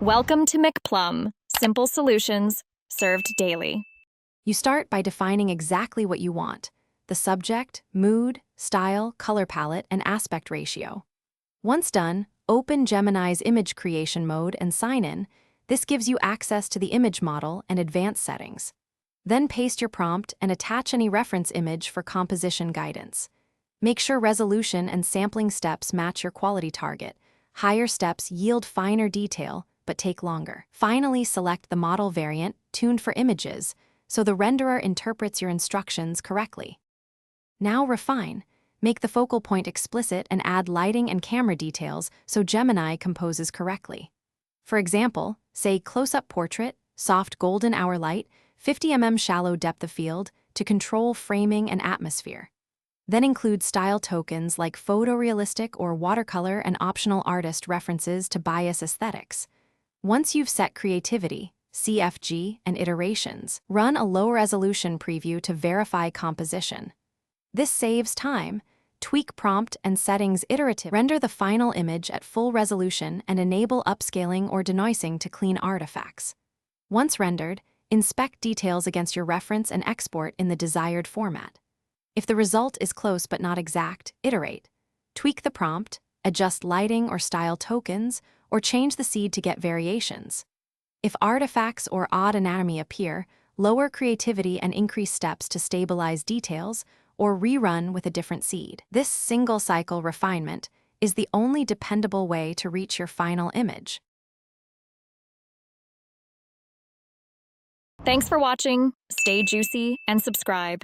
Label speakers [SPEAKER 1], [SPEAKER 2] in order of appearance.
[SPEAKER 1] Welcome to McPlum, simple solutions served daily.
[SPEAKER 2] You start by defining exactly what you want: the subject, mood, style, color palette, and aspect ratio. Once done, open Gemini's image creation mode and sign in. This gives you access to the image model and advanced settings. Then paste your prompt and attach any reference image for composition guidance. Make sure resolution and sampling steps match your quality target. Higher steps yield finer detail, but take longer. Finally, select the model variant tuned for images, so the renderer interprets your instructions correctly. Now refine. Make the focal point explicit and add lighting and camera details so Gemini composes correctly. For example, say close-up portrait, soft golden hour light, 50 mm shallow depth of field to control framing and atmosphere. Then include style tokens like photorealistic or watercolor and optional artist references to bias aesthetics. Once you've set creativity, CFG, and iterations, run a low-resolution preview to verify composition. This saves time. Tweak prompt and settings iteratively. Render the final image at full resolution and enable upscaling or denoising to clean artifacts. Once rendered, inspect details against your reference and export in the desired format. If the result is close but not exact, iterate. Tweak the prompt, adjust lighting or style tokens, or change the seed to get variations. If artifacts or odd anatomy appear, lower creativity and increase steps to stabilize details, or rerun with a different seed. This single-cycle refinement is the only dependable way to reach your final image.
[SPEAKER 1] Thanks for watching. Stay juicy and subscribe.